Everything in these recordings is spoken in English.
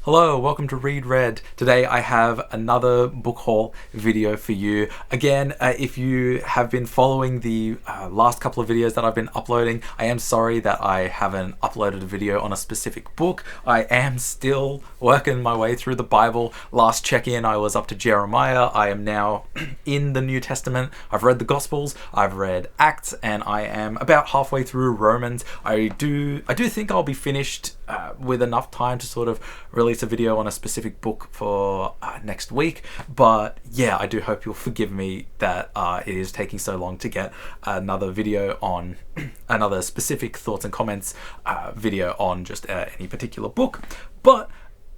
Hello, welcome to Read Red. Today I have another book haul video for you. Again, if you have been following the last couple of videos that I've been uploading, I am sorry that I haven't uploaded a video on a specific book. I am still working my way through the Bible. Last check-in, I was up to Jeremiah. I am now in the New Testament. I've read the Gospels, I've read Acts, and I am about halfway through Romans. I do think I'll be finished with enough time to sort of release a video on a specific book for next week, but yeah, I do hope you'll forgive me that it is taking so long to get another video on another specific thoughts and comments video on just any particular book. But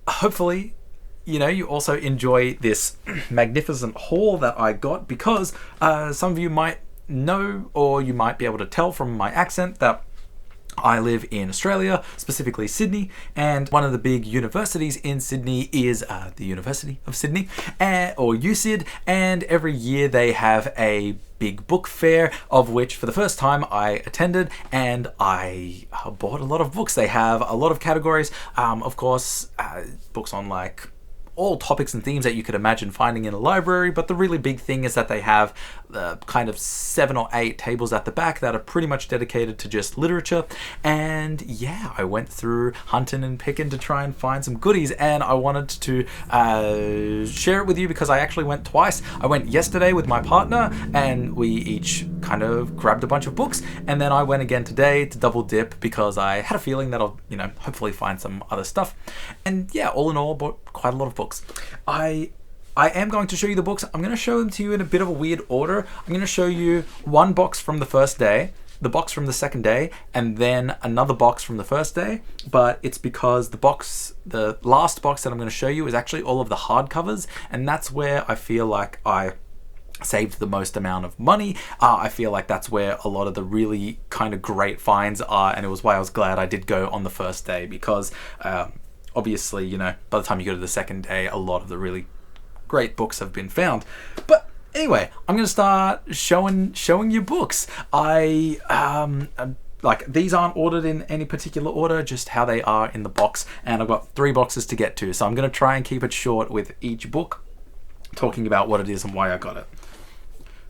hopefully you also enjoy this magnificent haul that I got, because some of you might know, or you might be able to tell from my accent, that I live in Australia, specifically Sydney, and one of the big universities in Sydney is the University of Sydney, or USYD, and every year they have a big book fair, of which for the first time I attended, and I bought a lot of books. They have a lot of categories, of course, books on like all topics and themes that you could imagine finding in a library, but the really big thing is that they have kind of 7 or 8 tables at the back that are pretty much dedicated to just literature. And yeah, I went through hunting and picking to try and find some goodies, and I wanted to share it with you because I actually went twice. I went yesterday with my partner and we each kind of grabbed a bunch of books, and then I went again today to double dip because I had a feeling that I'll hopefully find some other stuff. And yeah, all in all, bought quite a lot of books. I am going to show you the books. I'm going to show them to you in a bit of a weird order. I'm going to show you one box from the first day, the box from the second day, and then another box from the first day. But it's because the last box that I'm going to show you is actually all of the hardcovers, and that's where I feel like I saved the most amount of money. I feel like that's where a lot of the really kind of great finds are, and it was why I was glad I did go on the first day, because obviously, by the time you go to the second day, a lot of the really great books have been found. But anyway, I'm going to start showing you books. Like, these aren't ordered in any particular order, just how they are in the box, and I've got 3 boxes to get to, so I'm going to try and keep it short with each book, talking about what it is and why I got it.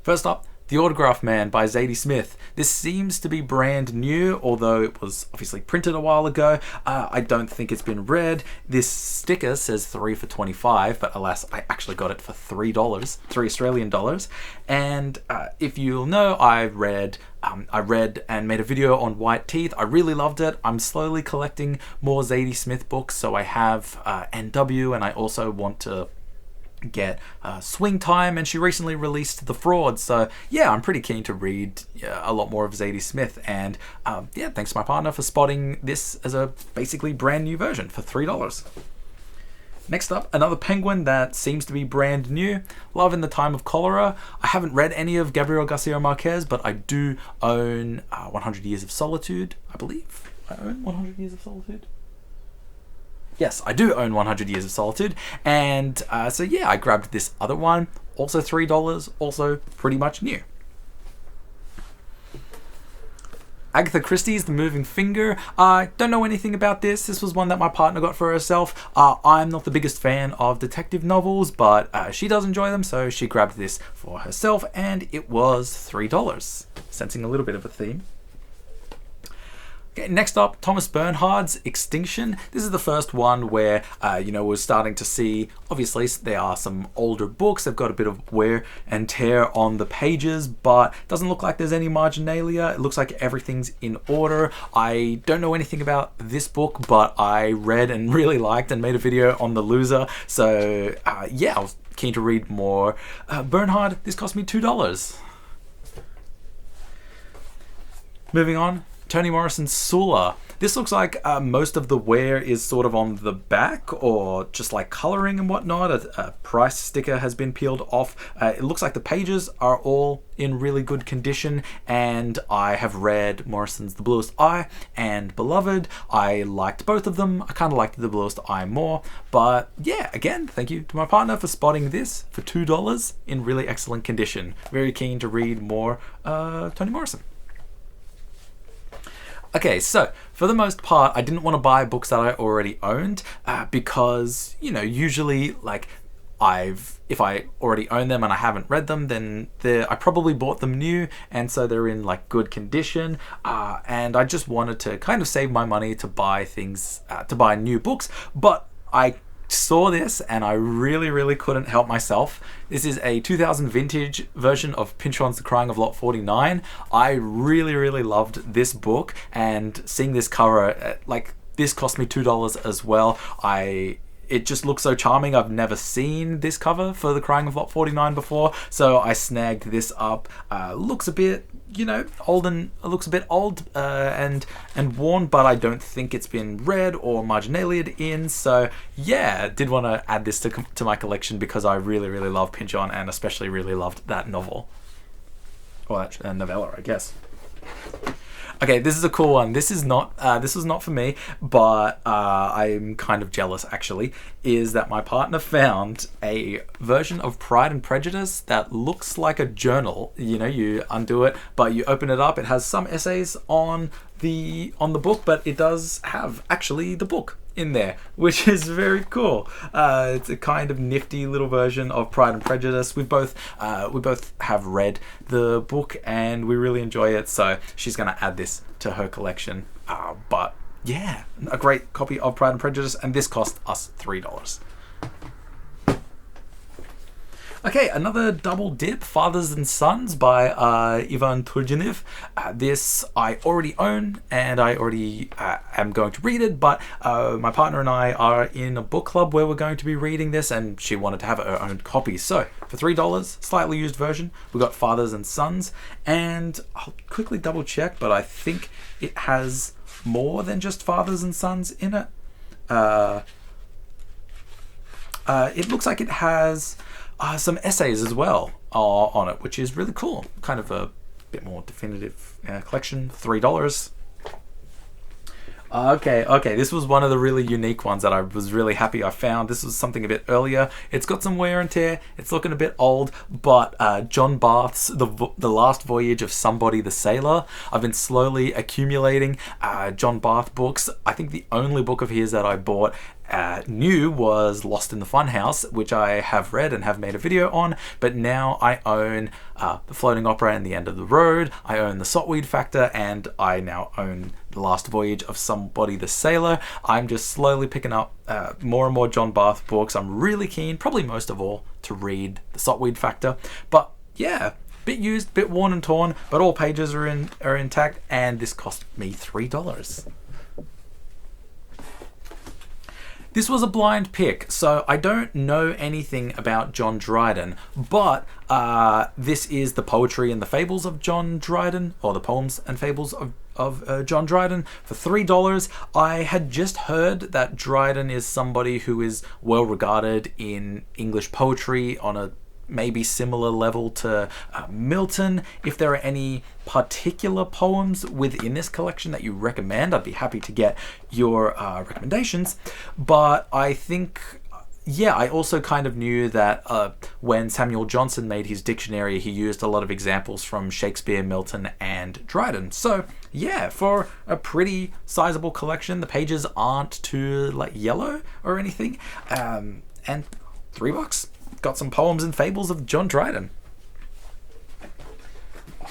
First up, The Autograph Man by Zadie Smith. This seems to be brand new, although it was obviously printed a while ago. I don't think it's been read. This sticker says 3 for $25, but alas, I actually got it for $3, 3 Australian dollars. And if you'll know, I read and made a video on White Teeth. I really loved it. I'm slowly collecting more Zadie Smith books, so I have NW, and I also want to get Swing Time, and she recently released The Fraud, so yeah, I'm pretty keen to read a lot more of Zadie Smith, and yeah, thanks to my partner for spotting this as a basically brand new version for $3. Next up, another Penguin that seems to be brand new, Love in the Time of Cholera. I haven't read any of Gabriel Garcia Marquez, but I do own 100 Years of Solitude. I believe I own 100 Years of Solitude. Yes, I do own 100 Years of Solitude, and so yeah, I grabbed this other one, also $3, also pretty much new. Agatha Christie's The Moving Finger. I don't know anything about this. This was one that my partner got for herself. I'm not the biggest fan of detective novels, but she does enjoy them, so she grabbed this for herself, and it was $3. Sensing a little bit of a theme. Okay, next up, Thomas Bernhard's Extinction. This is the first one where, we're starting to see, obviously, there are some older books. They've got a bit of wear and tear on the pages, but it doesn't look like there's any marginalia. It looks like everything's in order. I don't know anything about this book, but I read and really liked and made a video on The Loser. So, yeah, I was keen to read more. Bernhard, this cost me $2. Moving on. Toni Morrison's Sula. This looks like most of the wear is sort of on the back or just like coloring and whatnot. A price sticker has been peeled off. It looks like the pages are all in really good condition, and I have read Morrison's The Bluest Eye and Beloved. I liked both of them. I kind of liked The Bluest Eye more, but yeah, again, thank you to my partner for spotting this for $2 in really excellent condition. Very keen to read more Toni Morrison. Okay, so for the most part, I didn't want to buy books that I already owned because, you know, usually like if I already own them and I haven't read them, then I probably bought them new, and so they're in like good condition. And I just wanted to kind of save my money to buy things, to buy new books. But I saw this and I really couldn't help myself. This is a 2000 vintage version of Pynchon's The Crying of Lot 49. I really loved this book, and seeing this cover, like this cost me $2 as well. It just looks so charming. I've never seen this cover for The Crying of Lot 49 before, so I snagged this up. Looks a bit, you know, old and worn, but I don't think it's been read or marginaliaed in. So yeah, did want to add this to my collection because I really love Pynchon, and especially really loved that novel, or that novella, I guess. Okay, this is a cool one. This was not for me, but I'm kind of jealous actually, is that my partner found a version of Pride and Prejudice that looks like a journal. You know, you undo it, but you open it up, it has some essays on the book, but it does have actually the book in there, which is very cool. It's a kind of nifty little version of Pride and Prejudice. We both have read the book and we really enjoy it, so she's gonna add this to her collection. But yeah, a great copy of Pride and Prejudice, and this cost us $3. Okay, another double dip, Fathers and Sons by Ivan Turgenev. This I already own, and I already am going to read it, but my partner and I are in a book club where we're going to be reading this, and she wanted to have her own copy. So for $3, slightly used version, we got Fathers and Sons, and I'll quickly double check, but I think it has more than just Fathers and Sons in it. It looks like it has some essays as well on it, which is really cool. Kind of a bit more definitive collection. $3. Okay, this was one of the really unique ones that I was really happy I found. This was something a bit earlier. It's got some wear and tear. It's looking a bit old, but John Barth's The Last Voyage of Somebody the Sailor. I've been slowly accumulating John Barth books. I think the only book of his that I bought new was Lost in the Funhouse, which I have read and have made a video on, but now I own The Floating Opera and The End of the Road, I own The Sotweed Factor, and I now own The Last Voyage of Somebody the Sailor. I'm just slowly picking up more and more John Barth books. I'm really keen, probably most of all, to read The Sotweed Factor, but yeah, bit used, bit worn and torn, but all pages are intact, and this cost me $3. This was a blind pick, so I don't know anything about John Dryden, but this is the poetry and the fables of John Dryden, or the poems and fables of John Dryden, for $3. I had just heard that Dryden is somebody who is well regarded in English poetry on a maybe similar level to Milton. If there are any particular poems within this collection that you recommend, I'd be happy to get your recommendations. But I think, yeah, I also kind of knew that when Samuel Johnson made his dictionary, he used a lot of examples from Shakespeare, Milton, and Dryden. So yeah, for a pretty sizable collection, the pages aren't too like yellow or anything, and $3. Got some poems and fables of John Dryden.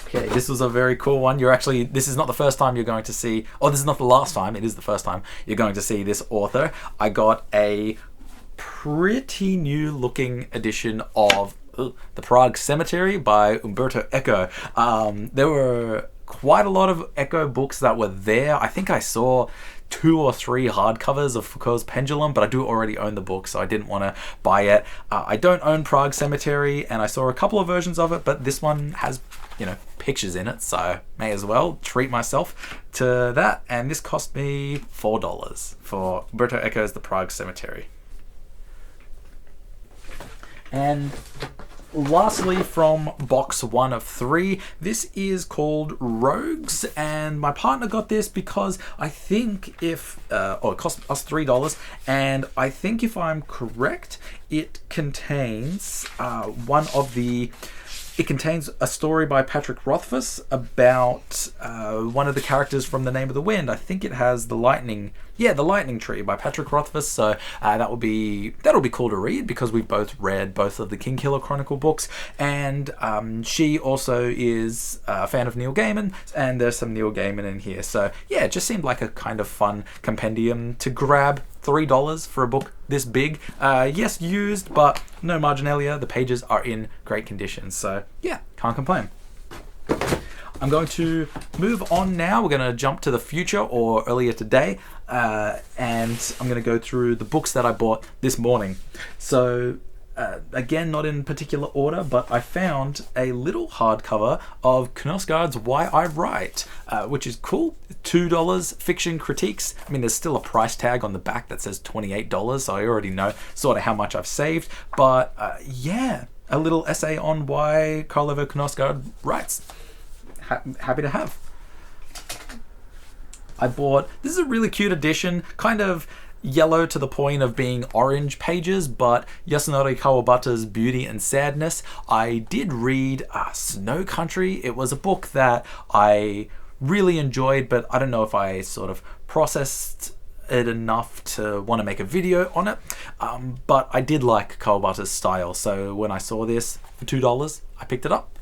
Okay, this was a very cool one. This is not the first time you're going to see, or this is not the last time, it is the first time you're going to see this author. I got a pretty new looking edition of The Prague Cemetery by Umberto Eco. There were quite a lot of Eco books that were there. I think I saw 2 or 3 hardcovers of Foucault's Pendulum, but I do already own the book, so I didn't want to buy it. I don't own Prague Cemetery, and I saw a couple of versions of it, but this one has you know, pictures in it, so may as well treat myself to that. And this cost me $4 for Umberto Eco's The Prague Cemetery. And lastly, from box 1 of 3, this is called Rogues, and my partner got this because I think it cost us $3, and I think if I'm correct, it contains it contains a story by Patrick Rothfuss about one of the characters from The Name of the Wind. I think it has the lightning tree by Patrick Rothfuss. So that'll be cool to read because we've both read both of the Kingkiller Chronicle books, and she also is a fan of Neil Gaiman, and there's some Neil Gaiman in here. So yeah, it just seemed like a kind of fun compendium to grab. $3 for a book this big. Yes, used, but no marginalia. The pages are in great condition. So yeah, can't complain. I'm going to move on now. We're going to jump to the future or earlier today. And I'm going to go through the books that I bought this morning. So again, not in particular order, but I found a little hardcover of Knausgaard's Why I Write, which is cool. $2 fiction critiques. I mean, there's still a price tag on the back that says $28, so I already know sort of how much I've saved. But yeah, a little essay on why Karl Ove Knausgaard writes. Happy to have. This is a really cute edition, kind of yellow to the point of being orange pages, but Yasunori Kawabata's Beauty and Sadness. I did read Snow Country. It was a book that I really enjoyed, but I don't know if I sort of processed it enough to want to make a video on it. But I did like Kawabata's style, so when I saw this for $2, I picked it up.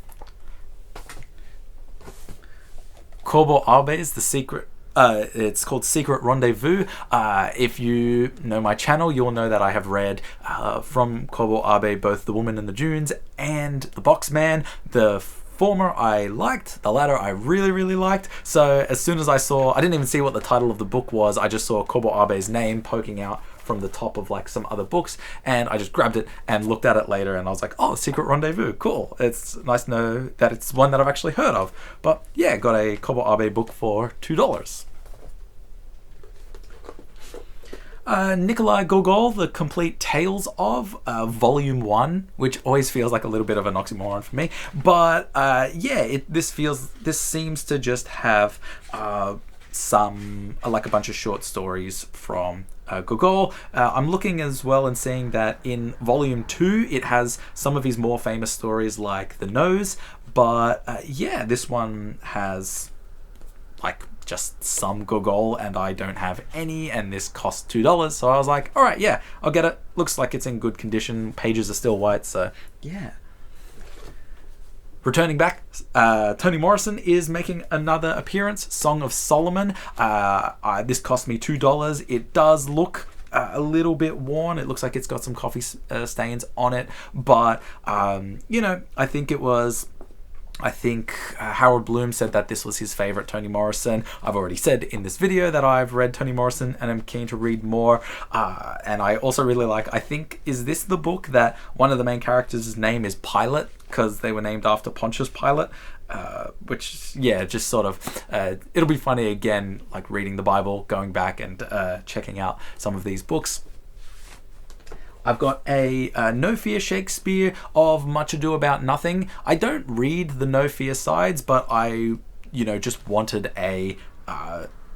Kobo Abe's The Secret. It's called Secret Rendezvous. If you know my channel, you'll know that I have read from Kobo Abe both The Woman in the Dunes and The Boxman. The former I liked, the latter I really, really liked. So as soon as I didn't even see what the title of the book was, I just saw Kobo Abe's name poking out from the top of like some other books, and I just grabbed it and looked at it later, and I was like, oh, Secret Rendezvous, cool. It's nice to know that it's one that I've actually heard of. But yeah, got a Kobo Abe book for $2. Nikolai Gogol, The Complete Tales of, Volume 1, which always feels like a little bit of an oxymoron for me. But yeah, this seems to just have like a bunch of short stories from Gogol. I'm looking as well and seeing that in Volume 2, it has some of his more famous stories like The Nose. But yeah, this one has like just some Gogol, and I don't have any, and this cost $2, so I was like, all right, yeah, I'll get it. Looks like it's in good condition. Pages are still white, so yeah. Returning back, Toni Morrison is making another appearance, Song of Solomon. This cost me $2. It does look a little bit worn. It looks like it's got some coffee stains on it, but you know, I think Howard Bloom said that this was his favorite Toni Morrison. I've already said in this video that I've read Toni Morrison and I'm keen to read more. And I also really is this the book that one of the main characters' name is Pilate, because they were named after Pontius Pilate? Which, yeah, just sort of, it'll be funny again, like reading the Bible, going back and checking out some of these books. I've got a No Fear Shakespeare of Much Ado About Nothing. I don't read the No Fear sides, but I, just wanted a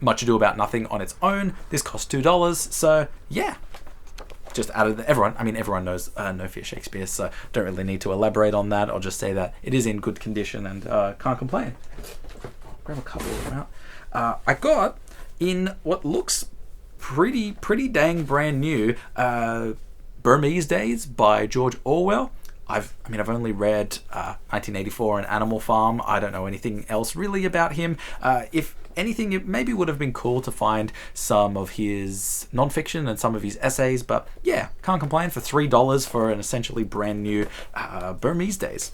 Much Ado About Nothing on its own. This cost $2, so yeah. Just added everyone knows No Fear Shakespeare, so don't really need to elaborate on that. I'll just say that it is in good condition and can't complain. Grab a couple of them out. I got in what looks pretty dang brand new, Burmese Days by George Orwell. I've only read 1984 and Animal Farm. I don't know anything else really about him. If anything, it maybe would have been cool to find some of his non-fiction and some of his essays, but yeah, can't complain for $3 for an essentially brand new Burmese Days.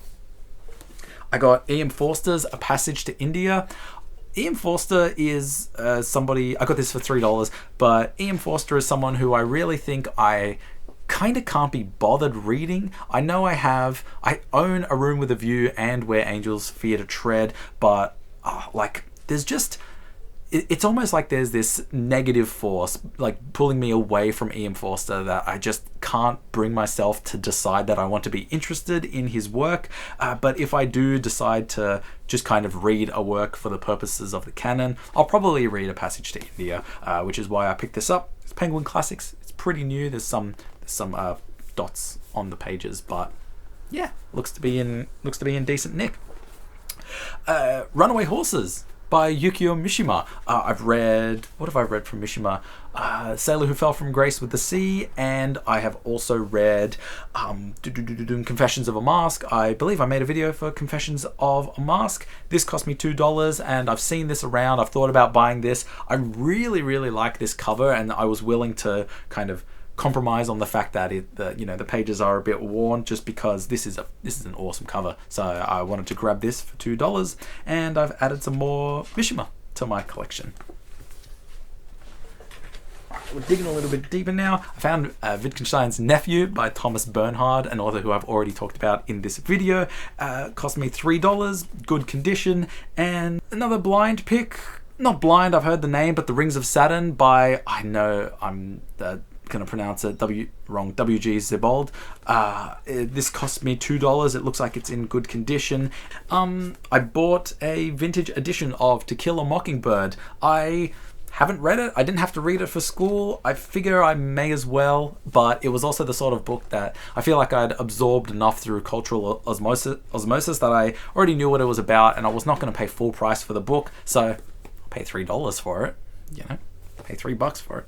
I got Ian Forster's A Passage to India. Ian Forster is somebody, I got this for $3, but Ian Forster is someone who I really think I kind of can't be bothered reading. I know I own A Room with a View and Where Angels Fear to Tread, but like there's just, it's almost like there's this negative force like pulling me away from E.M. Forster that I just can't bring myself to decide that I want to be interested in his work. But if I do decide to just kind of read a work for the purposes of the canon, I'll probably read A Passage to India, which is why I picked this up. It's Penguin Classics. It's pretty new. There's some dots on the pages, but yeah, looks to be in decent nick. Runaway Horses by Yukio Mishima. I've read, what have I read from Mishima? Sailor Who Fell from Grace with the Sea, and I have also read Confessions of a Mask. I believe I made a video for Confessions of a Mask. This cost me $2, and I've seen this around. I've thought about buying this. I really, really like this cover, and I was willing to kind of compromise on the fact that the pages are a bit worn, just because this is an awesome cover. So I wanted to grab this for $2, and I've added some more Mishima to my collection. We're digging a little bit deeper now. I found Wittgenstein's Nephew by Thomas Bernhard, an author who I've already talked about in this video. Cost me $3, good condition. And another blind pick, not blind, I've heard the name, but The Rings of Saturn by, I know I'm going to pronounce it W.G. Sebald. This cost me $2. It looks like it's in good condition. I bought a vintage edition of To Kill a Mockingbird. I haven't read it. I didn't have to read it for school. I figure I may as well, but it was also the sort of book that I feel like I'd absorbed enough through cultural osmosis that I already knew what it was about, and I was not going to pay full price for the book, so I'll pay $3 for it. Pay $3 for it.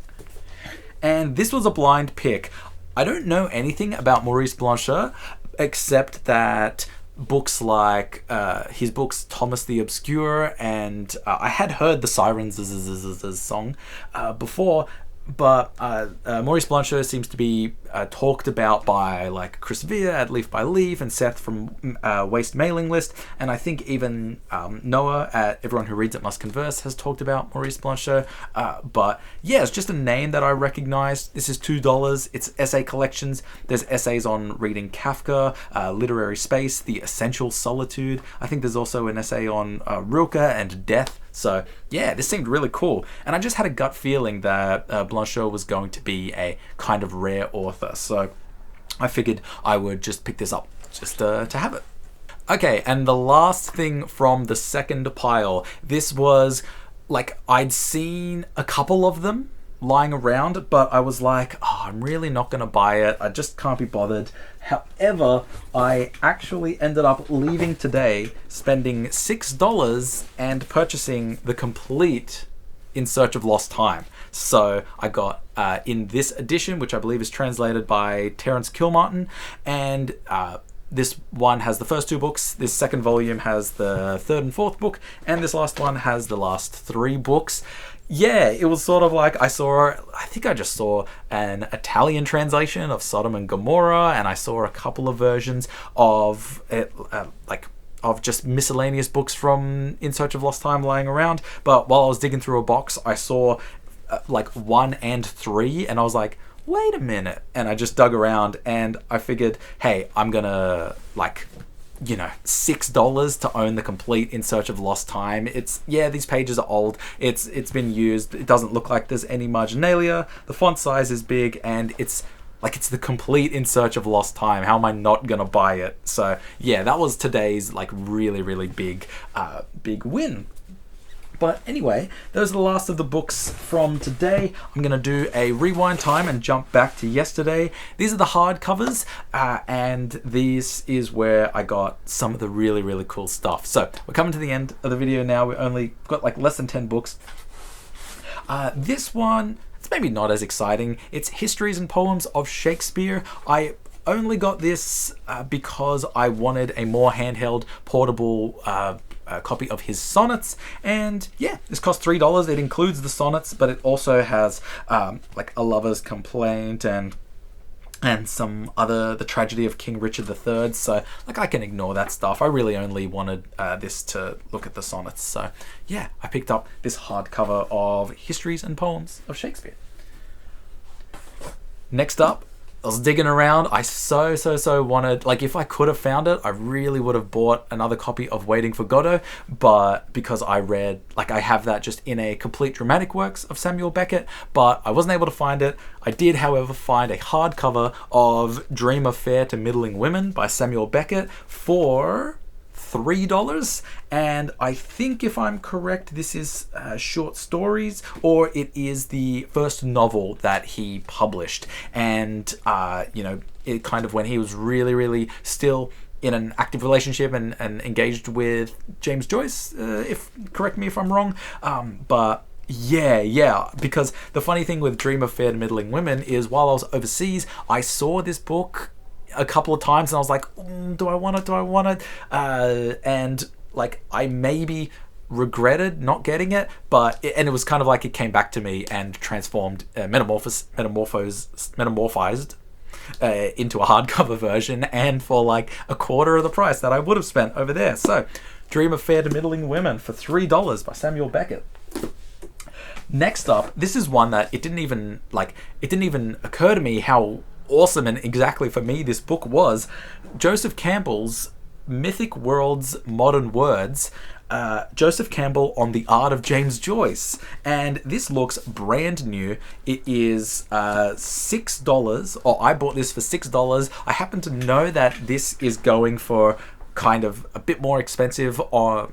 And this was a blind pick. I don't know anything about Maurice Blanchard, except that books like his books Thomas the Obscure, and I had heard the Sirens song before, but Maurice Blanchard seems to be talked about by like Chris Vere at Leaf by Leaf and Seth from Waste Mailing List, and I think even Noah at Everyone Who Reads It Must Converse has talked about Maurice Blanchard. But yeah, it's just a name that I recognize. This is $2. It's essay collections. There's essays on reading Kafka, Literary Space, The Essential Solitude. I think there's also an essay on Rilke and death. So yeah, this seemed really cool. And I just had a gut feeling that Blanchard was going to be a kind of rare author. So I figured I would just pick this up just to have it. Okay, and the last thing from the second pile. This was like, I'd seen a couple of them lying around, but I was like, I'm really not going to buy it. I just can't be bothered. However, I actually ended up leaving today, spending $6 and purchasing the complete In Search of Lost Time. So I got in this edition, which I believe is translated by Terence Kilmartin, and this one has the first 2 books, this second volume has the 3rd and 4th book, and this last one has the last 3 books. Yeah, it was sort of like I think I just saw an Italian translation of Sodom and Gomorrah, and I saw a couple of versions of it, of just miscellaneous books from In Search of Lost Time lying around. But while I was digging through a box, I saw 1 and 3, and I was like, wait a minute. And I just dug around, and I figured, hey, I'm gonna $6 to own the complete In Search of Lost Time. These pages are old. It's been used. It doesn't look like there's any marginalia. The font size is big, and it's the complete In Search of Lost Time. How am I not gonna buy it? So yeah, that was today's really, really big win. But anyway, those are the last of the books from today. I'm going to do a rewind time and jump back to yesterday. These are the hardcovers, and this is where I got some of the really, really cool stuff. So we're coming to the end of the video now. We've only got less than 10 books. This one, it's maybe not as exciting. It's Histories and Poems of Shakespeare. I only got this because I wanted a more handheld, portable copy of his sonnets, and yeah, this cost $3. It includes the sonnets, but it also has A Lover's Complaint and some other, The Tragedy of King Richard III. So I can ignore that stuff. I really only wanted this to look at the sonnets. So yeah, I picked up this hardcover of Histories and Poems of Shakespeare. Next up, I was digging around. I so wanted, like, if I could have found it, I really would have bought another copy of Waiting for Godot, but because I read, like, I have that just in a complete dramatic works of Samuel Beckett, but I wasn't able to find it. I did, however, find a hardcover of Dream of Fair to Middling Women by Samuel Beckett for $3, and I think, if I'm correct, this is short stories, or it is the first novel that he published. And it kind of, when he was really still in an active relationship and engaged with James Joyce, if correct me if I'm wrong, but yeah, because the funny thing with Dream of Fair to Middling Women is, while I was overseas, I saw this book a couple of times and I was like, do I want it? And like, I maybe regretted not getting it, but it was kind of like it came back to me and transformed, metamorphized into a hardcover version, and for like a quarter of the price that I would have spent over there. So Dream of Fair to Middling Women for $3 by Samuel Beckett. Next up, this is one that it didn't even occur to me how awesome and exactly for me this book was. Joseph Campbell's Mythic Worlds, Modern Words. Joseph Campbell on the Art of James Joyce, and this looks brand new. It is $6, or I bought this for $6. I happen to know that this is going for kind of a bit more expensive on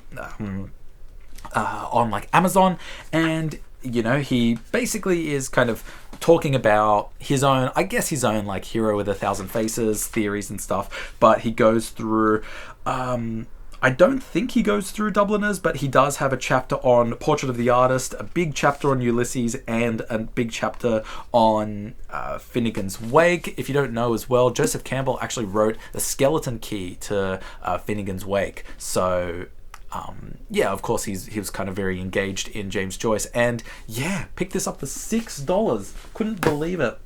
like Amazon, and he basically is kind of talking about his own like hero with 1,000 faces theories and stuff, but he goes through I don't think he goes through Dubliners, but he does have a chapter on Portrait of the Artist, a big chapter on Ulysses, and a big chapter on Finnegan's Wake. If you don't know as well, Joseph Campbell actually wrote the skeleton key to Finnegan's Wake. So of course he was kind of very engaged in James Joyce, and picked this up for $6. Couldn't believe it.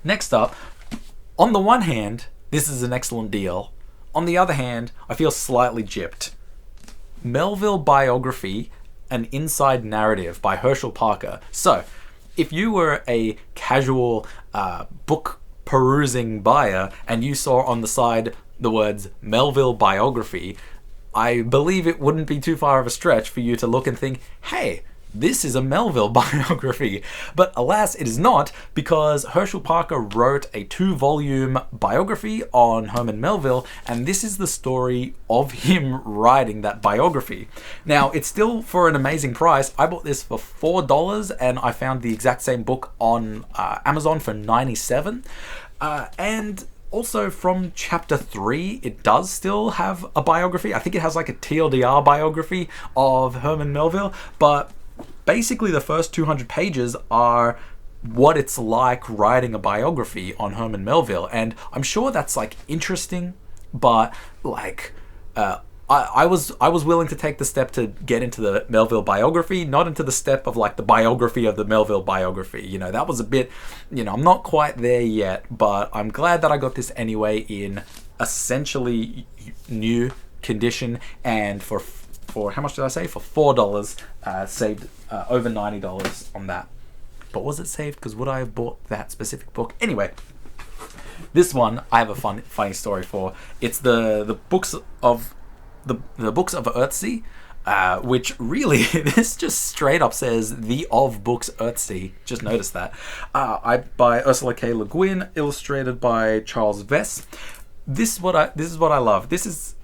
Next up, on the one hand, this is an excellent deal. On the other hand, I feel slightly gypped. Melville Biography, An Inside Narrative by Herschel Parker. So, if you were a casual book perusing buyer and you saw on the side the words Melville Biography, I believe it wouldn't be too far of a stretch for you to look and think, hey, this is a Melville biography. But alas, it is not, because Herschel Parker wrote a 2-volume biography on Herman Melville, and this is the story of him writing that biography. Now, it's still for an amazing price. I bought this for $4, and I found the exact same book on Amazon for $97. And also, from chapter 3, it does still have a biography. I think it has like a TLDR biography of Herman Melville, but basically the first 200 pages are what it's like writing a biography on Herman Melville, and I'm sure that's like interesting, but like I was willing to take the step to get into the Melville biography, not into the step of like the biography of the Melville biography. That was a bit, I'm not quite there yet, but I'm glad that I got this anyway in essentially new condition, and for how much did I say? For $4, saved over $90 on that. But was it saved? Because would I have bought that specific book? Anyway, this one I have a funny story for. It's the books of the books of Earthsea, which really this just straight up says the of books Earthsea. Just notice that. By Ursula K. Le Guin, illustrated by Charles Vess. This is what I love. This is.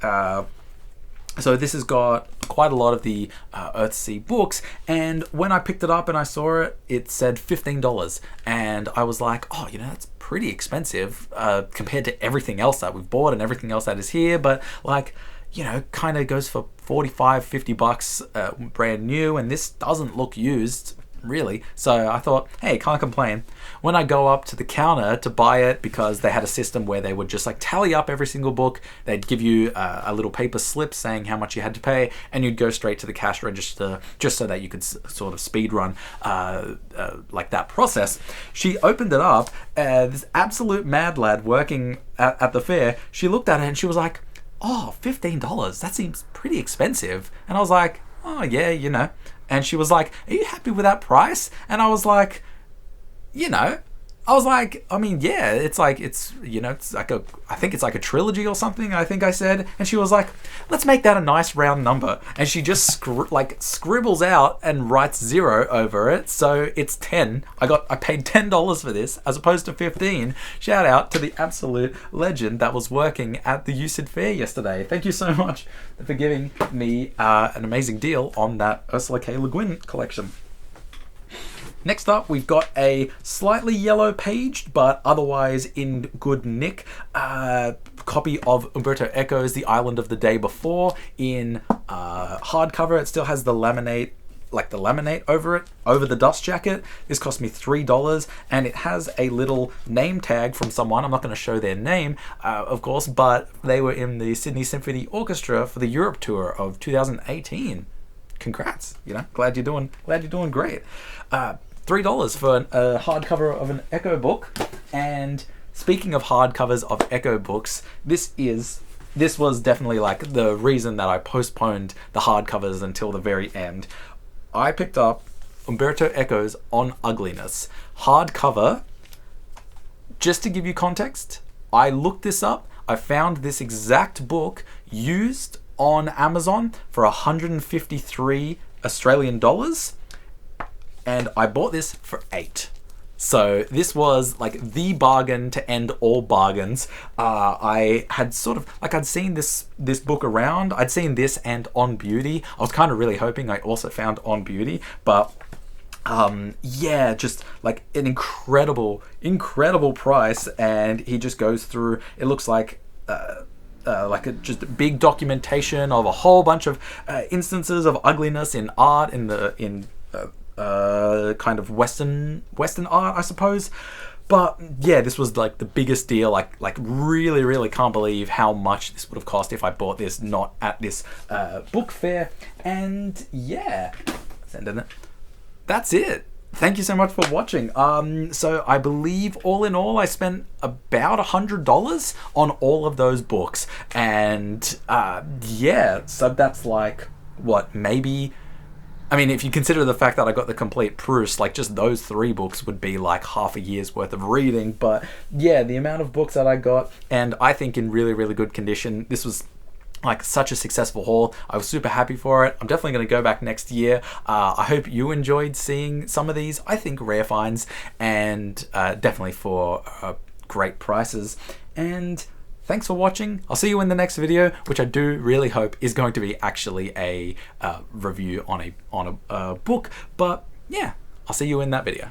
So this has got quite a lot of the Earthsea books, and when I picked it up and I saw it, it said $15, and I was like, oh, that's pretty expensive compared to everything else that we've bought and everything else that is here, but like, kind of goes for $45-50 brand new, and this doesn't look used really. So I thought, hey, can't complain. When I go up to the counter to buy it, because they had a system where they would just like tally up every single book, they'd give you a little paper slip saying how much you had to pay, and you'd go straight to the cash register just so that you could sort of speed run like that process. She opened it up, this absolute mad lad working at the fair, she looked at it and she was like, oh, $15, that seems pretty expensive. And I was like, oh yeah, And she was like, are you happy with that price? And I was like, I was like, I mean, yeah, it's like, it's, you know, it's like I think it's like a trilogy or something, I think I said. And she was like, let's make that a nice round number. And she just scribbles out and writes 0 over it. So it's 10. I paid $10 for this as opposed to 15. Shout out to the absolute legend that was working at the USYD fair yesterday. Thank you so much for giving me an amazing deal on that Ursula K. Le Guin collection. Next up, we've got a slightly yellow paged, but otherwise in good nick, copy of Umberto Eco's The Island of the Day Before in hardcover. It still has the laminate, like the laminate over it, over the dust jacket. This cost me $3, and it has a little name tag from someone. I'm not going to show their name, of course, but they were in the Sydney Symphony Orchestra for the Europe tour of 2018. Congrats, you know, glad you're doing great. $3 for a hardcover of an Echo book. And speaking of hardcovers of Echo books, this was definitely like the reason that I postponed the hardcovers until the very end. I picked up Umberto Eco's On Ugliness hardcover. Just to give you context, I looked this up. I found this exact book used on Amazon for 153 Australian dollars. And I bought this for $8. So this was like the bargain to end all bargains. I had sort of, like, I'd seen this book around. I'd seen this and On Beauty. I was kind of really hoping I also found On Beauty, but yeah, just like an incredible price. And he just goes through, it looks like just a big documentation of a whole bunch of instances of ugliness in art, in kind of Western art, I suppose. But yeah, this was like the biggest deal. Like really can't believe how much this would have cost if I bought this not at this book fair. And yeah, that's it. Thank you so much for watching. So I believe all in all, I spent about $100 on all of those books. And yeah, so that's like, what, maybe, I mean, if you consider the fact that I got the complete Proust, like just those 3 books would be like half a year's worth of reading. But yeah, the amount of books that I got, and I think in really good condition. This was like such a successful haul. I was super happy for it. I'm definitely going to go back next year. I hope you enjoyed seeing some of these, I think, rare finds, and definitely for great prices. And thanks for watching. I'll see you in the next video, which I do really hope is going to be actually a review on a book. But yeah, I'll see you in that video.